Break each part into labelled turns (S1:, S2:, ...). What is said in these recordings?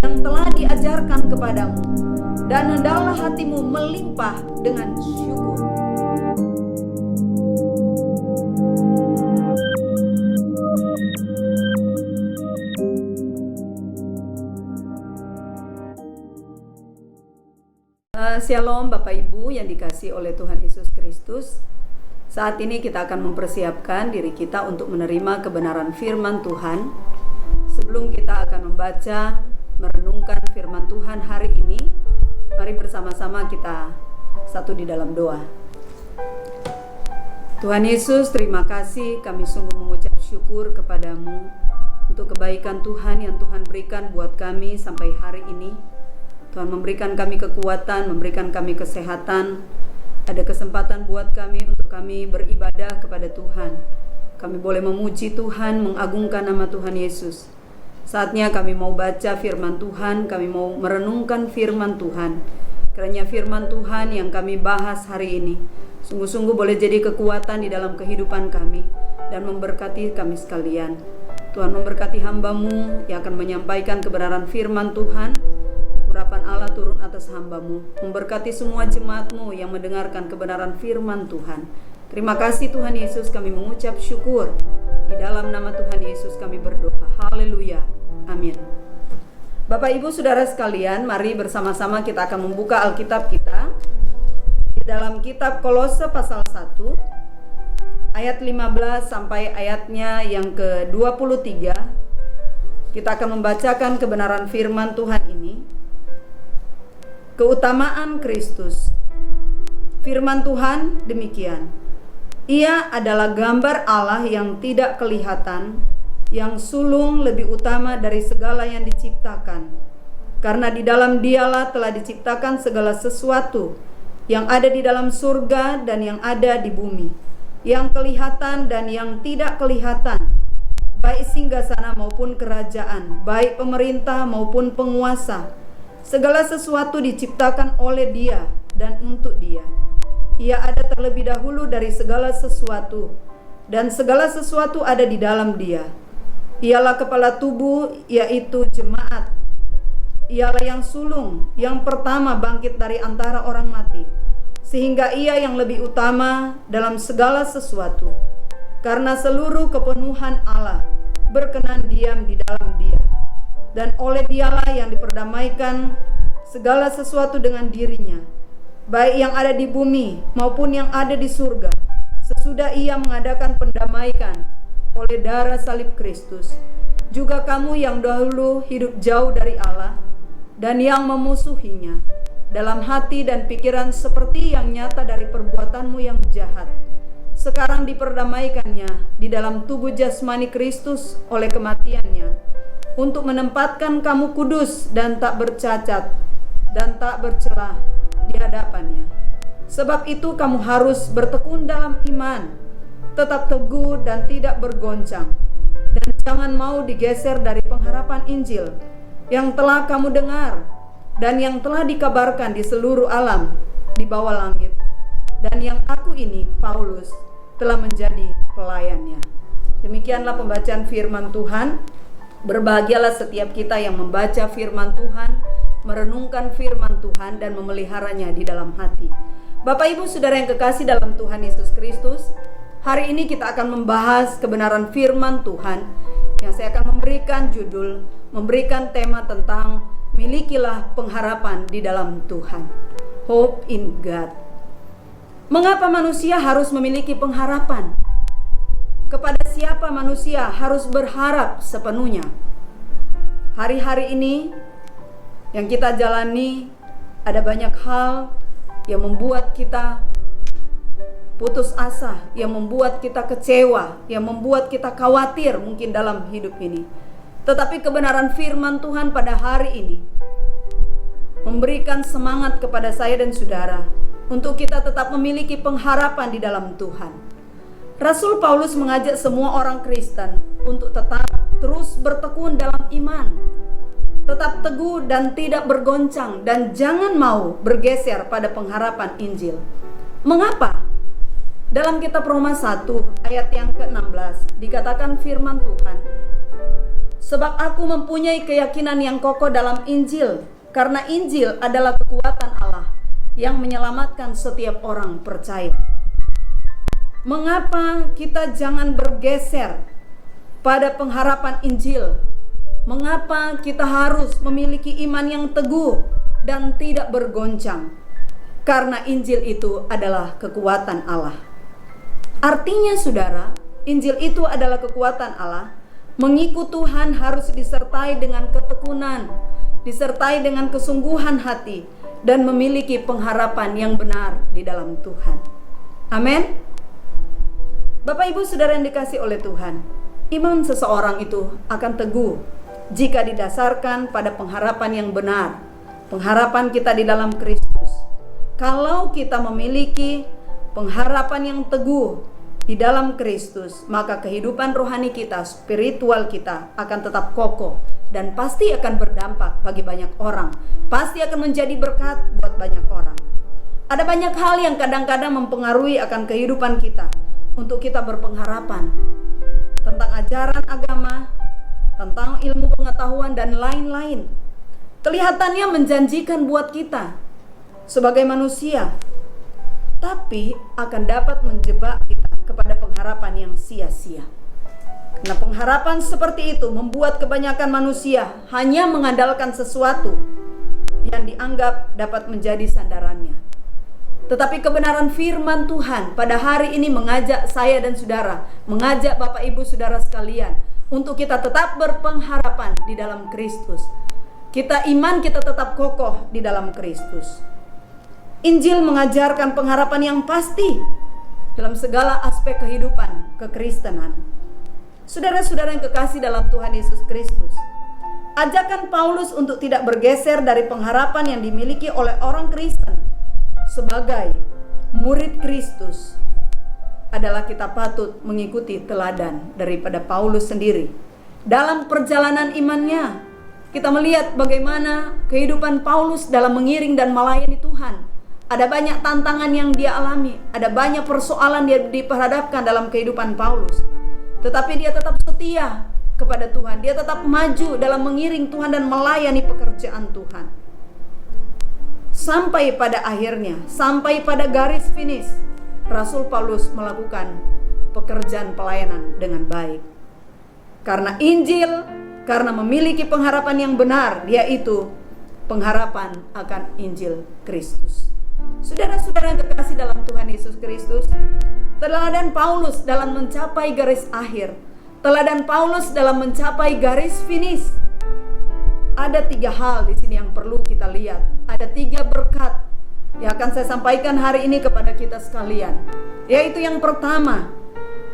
S1: yang telah diajarkan kepadamu, dan hendaklah hatimu melimpah dengan syukur. Shalom Bapak Ibu yang dikasihi oleh Tuhan Yesus Kristus. Saat ini kita akan mempersiapkan diri kita untuk menerima kebenaran firman Tuhan. Sebelum kita akan membaca, merenungkan firman Tuhan hari ini, mari bersama-sama kita satu di dalam doa. Tuhan Yesus, terima kasih, kami sungguh mengucap syukur kepadamu untuk kebaikan Tuhan yang Tuhan berikan buat kami sampai hari ini. Tuhan memberikan kami kekuatan, memberikan kami kesehatan. Ada kesempatan buat kami untuk kami beribadah kepada Tuhan. Kami boleh memuji Tuhan, mengagungkan nama Tuhan Yesus. Saatnya kami mau baca firman Tuhan, kami mau merenungkan firman Tuhan. Kiranya firman Tuhan yang kami bahas hari ini sungguh-sungguh boleh jadi kekuatan di dalam kehidupan kami dan memberkati kami sekalian. Tuhan memberkati hamba-Mu yang akan menyampaikan kebenaran firman Tuhan. Urapan Allah turun atas hamba-Mu, memberkati semua jemaat-Mu yang mendengarkan kebenaran firman Tuhan. Terima kasih Tuhan Yesus, kami mengucap syukur. Di dalam nama Tuhan Yesus kami berdoa. Haleluya. Amin. Bapak Ibu Saudara sekalian, mari bersama-sama kita akan membuka Alkitab kita. Di dalam kitab Kolose pasal 1, ayat 15 sampai ayatnya yang ke-23. Kita akan membacakan kebenaran firman Tuhan ini. Keutamaan Kristus. Firman Tuhan demikian. Ia adalah gambar Allah yang tidak kelihatan, yang sulung lebih utama dari segala yang diciptakan. Karena di dalam Dialah telah diciptakan segala sesuatu yang ada di dalam surga dan yang ada di bumi, yang kelihatan dan yang tidak kelihatan, baik singgasana maupun kerajaan, baik pemerintah maupun penguasa. Segala sesuatu diciptakan oleh Dia dan untuk Dia. Ia ada terlebih dahulu dari segala sesuatu, dan segala sesuatu ada di dalam Dia. Ialah kepala tubuh, yaitu jemaat. Ialah yang sulung, yang pertama bangkit dari antara orang mati, sehingga Ia yang lebih utama dalam segala sesuatu. Karena seluruh kepenuhan Allah berkenan diam di dalam Dia. Dan oleh Dialah yang diperdamaikan segala sesuatu dengan dirinya, baik yang ada di bumi maupun yang ada di surga, sesudah Ia mengadakan pendamaian oleh darah salib Kristus. Juga kamu yang dahulu hidup jauh dari Allah dan yang memusuhinya, dalam hati dan pikiran seperti yang nyata dari perbuatanmu yang jahat, sekarang diperdamaikannya di dalam tubuh jasmani Kristus oleh kematiannya, untuk menempatkan kamu kudus dan tak bercacat dan tak bercelah di hadapannya. Sebab itu kamu harus bertekun dalam iman, tetap teguh dan tidak bergoncang, dan jangan mau digeser dari pengharapan Injil yang telah kamu dengar dan yang telah dikabarkan di seluruh alam di bawah langit, dan yang aku ini, Paulus, telah menjadi pelayannya. Demikianlah pembacaan firman Tuhan. Berbahagialah setiap kita yang membaca firman Tuhan, merenungkan firman Tuhan, dan memeliharanya di dalam hati. Bapak Ibu Saudara yang kekasih dalam Tuhan Yesus Kristus, hari ini kita akan membahas kebenaran firman Tuhan yang saya akan memberikan judul, memberikan tema tentang milikilah pengharapan di dalam Tuhan. Hope in God. Mengapa manusia harus memiliki pengharapan? Kepada siapa manusia harus berharap sepenuhnya? Hari-hari ini yang kita jalani, ada banyak hal yang membuat kita putus asa, yang membuat kita kecewa, yang membuat kita khawatir mungkin dalam hidup ini. Tetapi kebenaran firman Tuhan pada hari ini memberikan semangat kepada saya dan saudara untuk kita tetap memiliki pengharapan di dalam Tuhan. Rasul Paulus mengajak semua orang Kristen untuk tetap terus bertekun dalam iman, tetap teguh dan tidak bergoncang, dan jangan mau bergeser pada pengharapan Injil. Mengapa? Dalam kitab Roma 1 ayat yang ke-16 dikatakan firman Tuhan, Sebab aku mempunyai keyakinan yang kokoh dalam Injil, karena Injil adalah kekuatan Allah yang menyelamatkan setiap orang percaya. Mengapa kita jangan bergeser pada pengharapan Injil? Mengapa kita harus memiliki iman yang teguh dan tidak bergoncang? Karena Injil itu adalah kekuatan Allah. Artinya saudara, Injil itu adalah kekuatan Allah. Mengikut Tuhan harus disertai dengan ketekunan, disertai dengan kesungguhan hati, dan memiliki pengharapan yang benar di dalam Tuhan. Amin. Bapak Ibu Saudara yang dikasih oleh Tuhan, iman seseorang itu akan teguh jika didasarkan pada pengharapan yang benar, pengharapan kita di dalam Kristus. Kalau kita memiliki pengharapan yang teguh di dalam Kristus, maka kehidupan rohani kita, spiritual kita akan tetap kokoh dan pasti akan berdampak bagi banyak orang. Pasti akan menjadi berkat buat banyak orang. Ada banyak hal yang kadang-kadang mempengaruhi akan kehidupan kita untuk kita berpengharapan tentang ajaran agama, tentang ilmu pengetahuan dan lain-lain. Kelihatannya menjanjikan buat kita sebagai manusia, tapi akan dapat menjebak kita kepada pengharapan yang sia-sia. Karena pengharapan seperti itu membuat kebanyakan manusia hanya mengandalkan sesuatu yang dianggap dapat menjadi sandarannya. Tetapi kebenaran firman Tuhan pada hari ini mengajak saya dan saudara, mengajak Bapak Ibu Saudara sekalian untuk kita tetap berpengharapan di dalam Kristus. Iman kita tetap kokoh di dalam Kristus. Injil mengajarkan pengharapan yang pasti dalam segala aspek kehidupan kekristenan. Saudara-saudara yang kekasih dalam Tuhan Yesus Kristus, ajakan Paulus untuk tidak bergeser dari pengharapan yang dimiliki oleh orang Kristen sebagai murid Kristus adalah kita patut mengikuti teladan daripada Paulus sendiri. Dalam perjalanan imannya, kita melihat bagaimana kehidupan Paulus dalam mengiring dan melayani Tuhan. Ada banyak tantangan yang dia alami, ada banyak persoalan yang diperhadapkan dalam kehidupan Paulus. Tetapi dia tetap setia kepada Tuhan, dia tetap maju dalam mengiring Tuhan dan melayani pekerjaan Tuhan. Sampai pada akhirnya, sampai pada garis finish, Rasul Paulus melakukan pekerjaan pelayanan dengan baik. Karena Injil, karena memiliki pengharapan yang benar, yaitu pengharapan akan Injil Kristus. Saudara-saudara yang kekasih dalam Tuhan Yesus Kristus, teladan Paulus dalam mencapai garis akhir, teladan Paulus dalam mencapai garis finish. Ada 3 hal di sini yang perlu kita lihat. Ada 3 berkat yang akan saya sampaikan hari ini kepada kita sekalian. Yaitu yang pertama,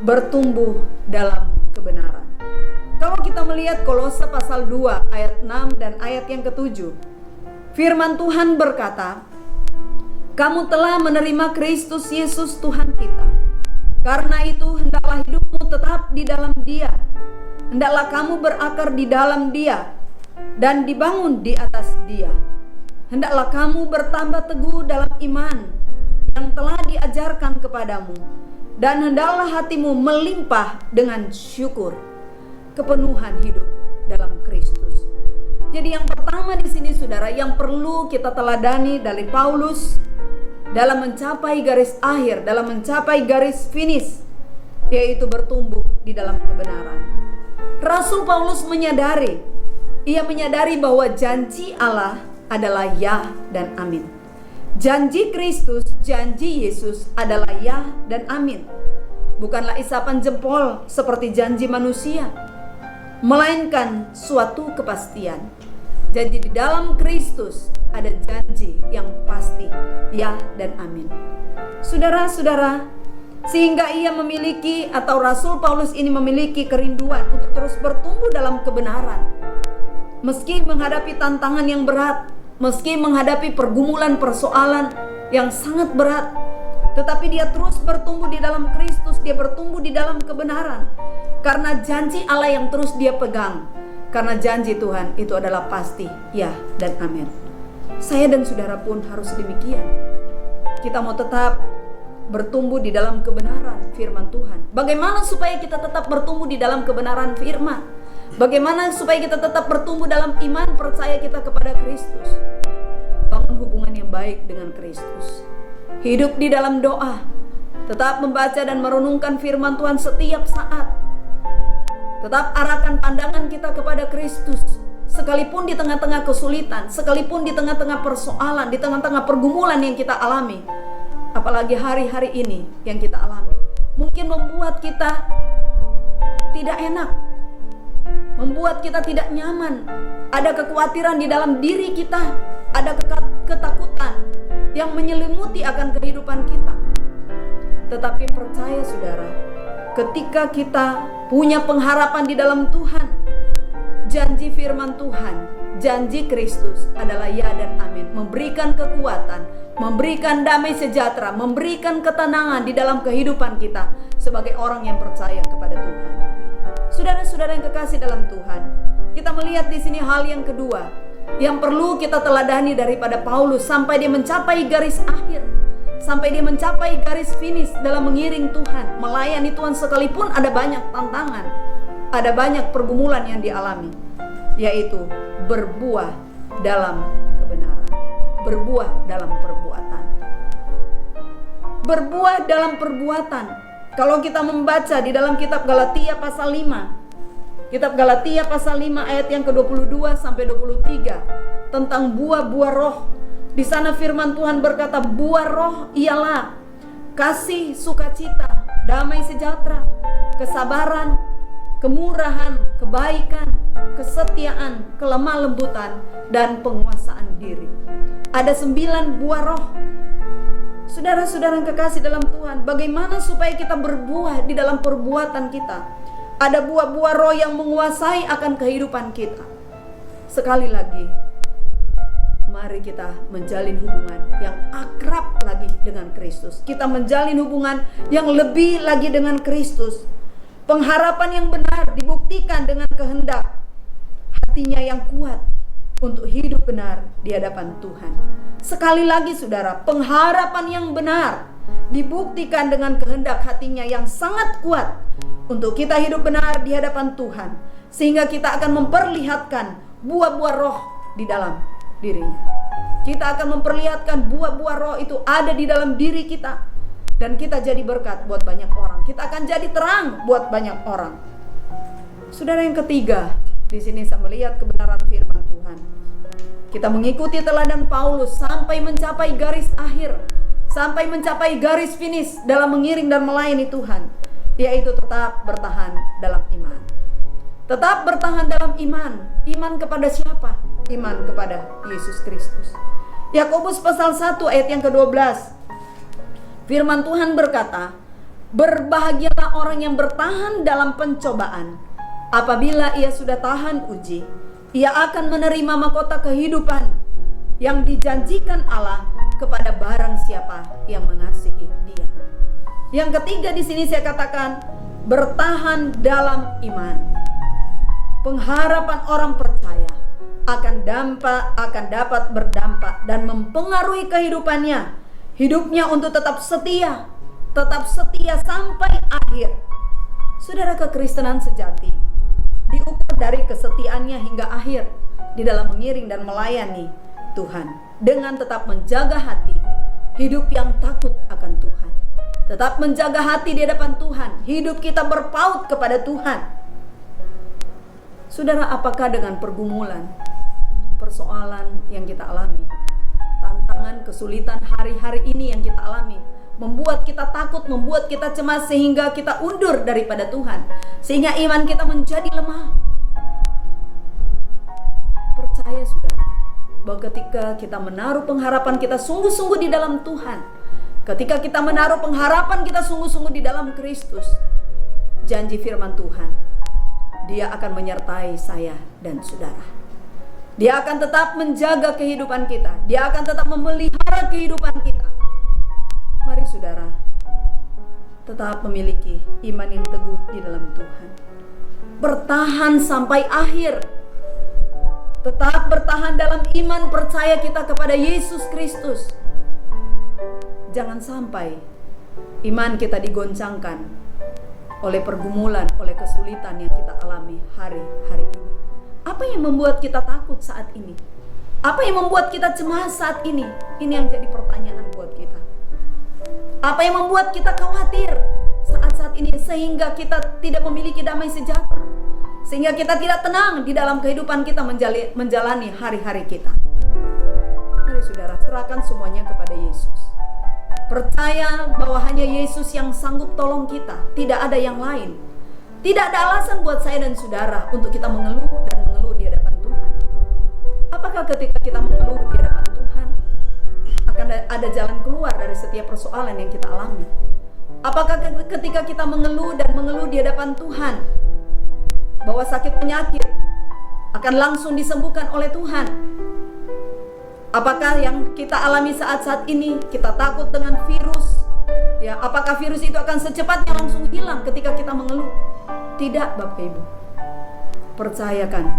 S1: bertumbuh dalam kebenaran. Kalau kita melihat Kolose pasal 2 ayat 6 dan ayat yang ke-7, firman Tuhan berkata, "Kamu telah menerima Kristus Yesus Tuhan kita. Karena itu hendaklah hidupmu tetap di dalam Dia. Hendaklah kamu berakar di dalam Dia dan dibangun di atas Dia. Hendaklah kamu bertambah teguh dalam iman yang telah diajarkan kepadamu, dan hendaklah hatimu melimpah dengan syukur." Kepenuhan hidup dalam Kristus. Jadi yang pertama di sini saudara, yang perlu kita teladani dari Paulus dalam mencapai garis akhir, dalam mencapai garis finish, yaitu bertumbuh di dalam kebenaran. Rasul Paulus menyadari bahwa janji Allah adalah ya dan amin. Janji Kristus, janji Yesus adalah ya dan amin. Bukanlah isapan jempol seperti janji manusia, melainkan suatu kepastian. Jadi di dalam Kristus ada janji yang pasti, ya dan amin. Saudara-saudara, sehingga ia memiliki, atau Rasul Paulus ini memiliki kerinduan untuk terus bertumbuh dalam kebenaran. Meski menghadapi tantangan yang berat, meski menghadapi pergumulan persoalan yang sangat berat, tetapi dia terus bertumbuh di dalam Kristus, dia bertumbuh di dalam kebenaran. Karena janji Allah yang terus dia pegang. Karena janji Tuhan itu adalah pasti, ya dan amin. Saya dan saudara pun harus demikian. Kita mau tetap bertumbuh di dalam kebenaran firman Tuhan. Bagaimana supaya kita tetap bertumbuh di dalam kebenaran firman? Bagaimana supaya kita tetap bertumbuh dalam iman percaya kita kepada Kristus? Bangun hubungan yang baik dengan Kristus. Hidup di dalam doa. Tetap membaca dan merenungkan firman Tuhan setiap saat. Tetap arahkan pandangan kita kepada Kristus. Sekalipun di tengah-tengah kesulitan, sekalipun di tengah-tengah persoalan, di tengah-tengah pergumulan yang kita alami. Apalagi hari-hari ini yang kita alami. Mungkin membuat kita tidak enak, membuat kita tidak nyaman. Ada kekhawatiran di dalam diri kita, ada ketakutan yang menyelimuti akan kehidupan kita. Tetapi percaya saudara, ketika kita punya pengharapan di dalam Tuhan, janji firman Tuhan, janji Kristus adalah ya dan amin. Memberikan kekuatan, memberikan damai sejahtera, memberikan ketenangan di dalam kehidupan kita sebagai orang yang percaya kepada Tuhan. Saudara-saudara yang kekasih dalam Tuhan, kita melihat di sini hal yang kedua yang perlu kita teladani daripada Paulus sampai dia mencapai garis akhir, sampai dia mencapai garis finish dalam mengiring Tuhan, melayani Tuhan sekalipun ada banyak tantangan, ada banyak pergumulan yang dialami, yaitu berbuah dalam kebenaran, berbuah dalam perbuatan. Berbuah dalam perbuatan. Kalau kita membaca di dalam kitab Galatia pasal 5, kitab Galatia pasal 5 ayat yang ke-22 sampai 23 tentang buah-buah roh. Di sana firman Tuhan berkata, buah roh ialah kasih, sukacita, damai sejahtera, kesabaran, kemurahan, kebaikan, kesetiaan, kelemah lembutan, dan penguasaan diri. Ada 9 buah roh. Saudara-saudara yang kekasih dalam Tuhan, bagaimana supaya kita berbuah di dalam perbuatan kita? Ada buah-buah roh yang menguasai akan kehidupan kita. Sekali lagi, mari kita menjalin hubungan yang akrab lagi dengan Kristus. Kita menjalin hubungan yang lebih lagi dengan Kristus. Pengharapan yang benar dibuktikan dengan kehendak hatinya yang kuat untuk hidup benar di hadapan Tuhan. Sekali lagi saudara, pengharapan yang benar dibuktikan dengan kehendak hatinya yang sangat kuat untuk kita hidup benar di hadapan Tuhan, sehingga kita akan memperlihatkan buah-buah roh di dalam dirinya. Kita akan memperlihatkan buah-buah roh itu ada di dalam diri kita, dan kita jadi berkat buat banyak orang. Kita akan jadi terang buat banyak orang. Saudara yang ketiga, di sini saya melihat kebenaran firman Tuhan. Kita mengikuti teladan Paulus sampai mencapai garis akhir, sampai mencapai garis finish dalam mengiring dan melayani Tuhan, yaitu tetap bertahan dalam iman. Tetap bertahan dalam iman. Iman kepada siapa? Iman kepada Yesus Kristus. Yakobus pasal 1 ayat yang ke-12. Firman Tuhan berkata, berbahagialah orang yang bertahan dalam pencobaan. Apabila ia sudah tahan uji, ia akan menerima mahkota kehidupan yang dijanjikan Allah kepada barang siapa yang mengasihi Dia. Yang ketiga di sini saya katakan bertahan dalam iman. Pengharapan orang percaya akan dapat berdampak dan mempengaruhi kehidupannya, hidupnya untuk tetap setia sampai akhir. Saudara, kekristenan sejati diukur dari kesetiaannya hingga akhir di dalam mengiring dan melayani Tuhan, dengan tetap menjaga hati, hidup yang takut akan Tuhan, tetap menjaga hati di hadapan Tuhan, hidup kita berpaut kepada Tuhan. Saudara, apakah dengan pergumulan, persoalan yang kita alami, tantangan, kesulitan hari-hari ini yang kita alami, membuat kita takut, membuat kita cemas sehingga kita undur daripada Tuhan, sehingga iman kita menjadi lemah? Percaya saudara, bahwa ketika kita menaruh pengharapan kita sungguh-sungguh di dalam Tuhan, ketika kita menaruh pengharapan kita sungguh-sungguh di dalam Kristus, janji firman Tuhan, Dia akan menyertai saya dan saudara. Dia akan tetap menjaga kehidupan kita. Dia akan tetap memelihara kehidupan kita. Mari saudara, tetap memiliki iman yang teguh di dalam Tuhan. Bertahan sampai akhir. Tetap bertahan dalam iman percaya kita kepada Yesus Kristus. Jangan sampai iman kita digoncangkan oleh pergumulan, oleh kesulitan yang kita alami hari-hari ini. Apa yang membuat kita takut saat ini? Apa yang membuat kita cemas saat ini? Ini yang jadi pertanyaan buat kita. Apa yang membuat kita khawatir saat-saat ini sehingga kita tidak memiliki damai sejahtera? Sehingga kita tidak tenang di dalam kehidupan kita menjalani hari-hari kita. Mari saudara, serahkan semuanya kepada Yesus. Percaya bahwa hanya Yesus yang sanggup tolong kita, tidak ada yang lain. Tidak ada alasan buat saya dan saudara untuk kita mengeluh dan mengeluh di hadapan Tuhan. Apakah ketika kita mengeluh di hadapan Tuhan akan ada jalan keluar dari setiap persoalan yang kita alami? Apakah ketika kita mengeluh dan mengeluh di hadapan Tuhan bahwa sakit penyakit akan langsung disembuhkan oleh Tuhan? Apakah yang kita alami saat-saat ini, kita takut dengan virus? Ya, apakah virus itu akan secepatnya langsung hilang ketika kita mengeluh? Tidak, Bapak Ibu. Percayakan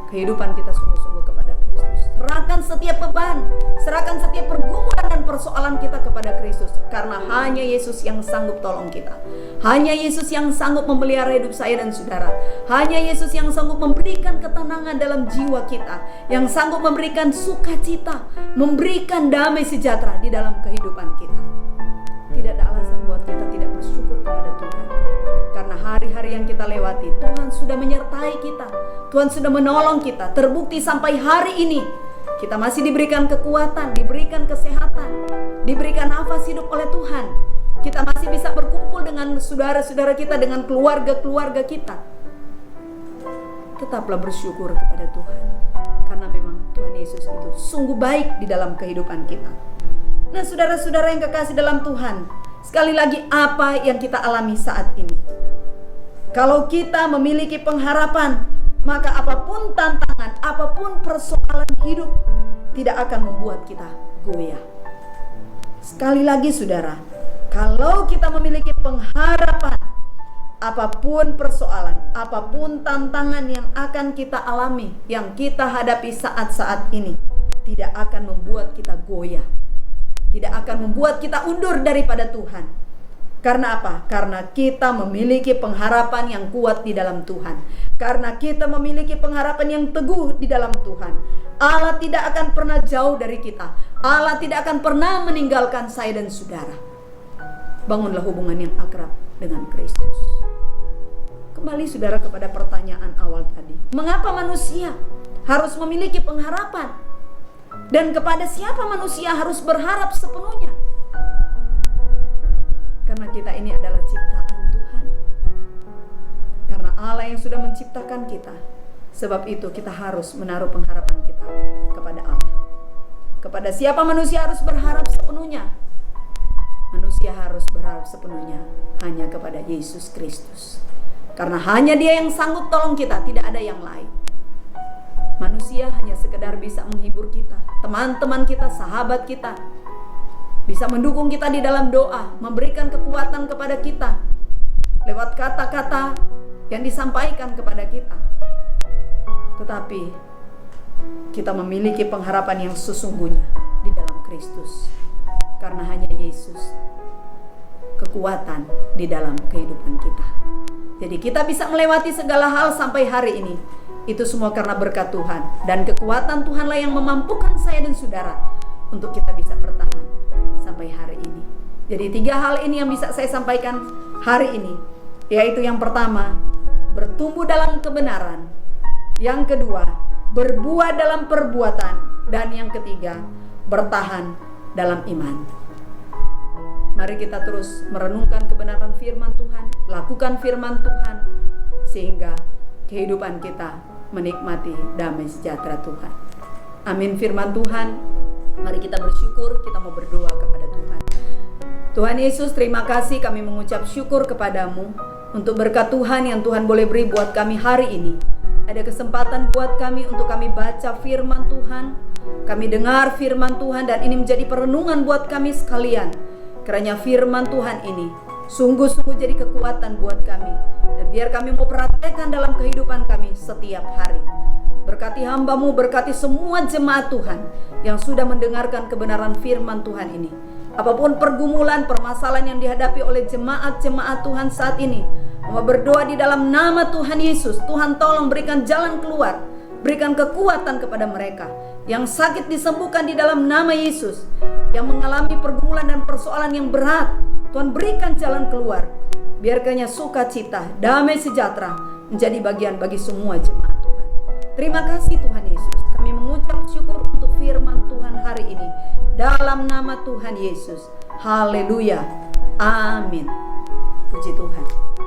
S1: kehidupan kita sungguh-sungguh kepada Kristus. Serahkan setiap beban, serahkan setiap pergumulan dan persoalan kita kepada Kristus. Karena hanya Yesus yang sanggup tolong kita. Hanya Yesus yang sanggup memelihara hidup saya dan saudara. Hanya Yesus yang sanggup memberikan ketenangan dalam jiwa kita, yang sanggup memberikan sukacita, memberikan damai sejahtera di dalam kehidupan kita. Tidak ada alasan buat kita tidak bersyukur kepada Tuhan. Karena hari-hari yang kita lewati, Tuhan sudah menyertai kita, Tuhan sudah menolong kita. Terbukti sampai hari ini kita masih diberikan kekuatan, diberikan kesehatan, diberikan nafas hidup oleh Tuhan. Kita masih bisa berkumpul dengan saudara-saudara kita, dengan keluarga-keluarga kita. Tetaplah bersyukur kepada Tuhan, karena memang Tuhan Yesus itu sungguh baik di dalam kehidupan kita. Nah, saudara-saudara yang kekasih dalam Tuhan, sekali lagi apa yang kita alami saat ini? Kalau kita memiliki pengharapan, maka apapun tantangan, apapun persoalan hidup tidak akan membuat kita goyah. Sekali lagi saudara, kalau kita memiliki pengharapan, apapun persoalan, apapun tantangan yang akan kita alami, yang kita hadapi saat-saat ini, tidak akan membuat kita goyah. Tidak akan membuat kita undur daripada Tuhan. Karena apa? Karena kita memiliki pengharapan yang kuat di dalam Tuhan. Karena kita memiliki pengharapan yang teguh di dalam Tuhan. Allah tidak akan pernah jauh dari kita. Allah tidak akan pernah meninggalkan saya dan saudara. Bangunlah hubungan yang akrab dengan Kristus. Kembali saudara kepada pertanyaan awal tadi. Mengapa manusia harus memiliki pengharapan? Dan kepada siapa manusia harus berharap sepenuhnya? Karena kita ini adalah ciptaan Tuhan. Karena Allah yang sudah menciptakan kita. Sebab itu kita harus menaruh pengharapan kita kepada Allah. Kepada siapa manusia harus berharap sepenuhnya? Manusia harus berharap sepenuhnya hanya kepada Yesus Kristus. Karena hanya Dia yang sanggup tolong kita, tidak ada yang lain. Manusia hanya sekedar bisa menghibur kita, teman-teman kita, sahabat kita, bisa mendukung kita di dalam doa, memberikan kekuatan kepada kita lewat kata-kata yang disampaikan kepada kita. Tetapi kita memiliki pengharapan yang sesungguhnya di dalam Kristus, karena hanya Yesus kekuatan di dalam kehidupan kita. Jadi kita bisa melewati segala hal sampai hari ini. Itu semua karena berkat Tuhan, dan kekuatan Tuhanlah yang memampukan saya dan saudara untuk kita bisa bertahan sampai hari ini. Jadi 3 hal ini yang bisa saya sampaikan hari ini, yaitu yang pertama, bertumbuh dalam kebenaran. Yang kedua, berbuah dalam perbuatan. Dan yang ketiga, bertahan dalam iman. Mari kita terus merenungkan kebenaran firman Tuhan, lakukan firman Tuhan, sehingga kehidupan kita menikmati damai sejahtera Tuhan. Amin firman Tuhan. Mari kita bersyukur, kita mau berdoa kepada Tuhan. Tuhan Yesus, terima kasih, kami mengucap syukur kepadamu untuk berkat Tuhan yang Tuhan boleh beri buat kami hari ini. Ada kesempatan buat kami untuk kami baca firman Tuhan, kami dengar firman Tuhan, dan ini menjadi perenungan buat kami sekalian. Kiranya firman Tuhan ini sungguh-sungguh jadi kekuatan buat kami, dan biar kami mau praktekkan dalam kehidupan kami setiap hari. Berkati hamba-Mu, berkati semua jemaat Tuhan yang sudah mendengarkan kebenaran firman Tuhan ini. Apapun pergumulan, permasalahan yang dihadapi oleh jemaat-jemaat Tuhan saat ini, Mama berdoa di dalam nama Tuhan Yesus, Tuhan tolong berikan jalan keluar, berikan kekuatan kepada mereka. Yang sakit disembuhkan di dalam nama Yesus. Yang mengalami pergumulan dan persoalan yang berat, Tuhan berikan jalan keluar. Biarkannya sukacita, damai sejahtera menjadi bagian bagi semua jemaat Tuhan. Terima kasih Tuhan Yesus. Kami mengucap syukur untuk firman Tuhan hari ini. Dalam nama Tuhan Yesus. Haleluya. Amin. Puji Tuhan.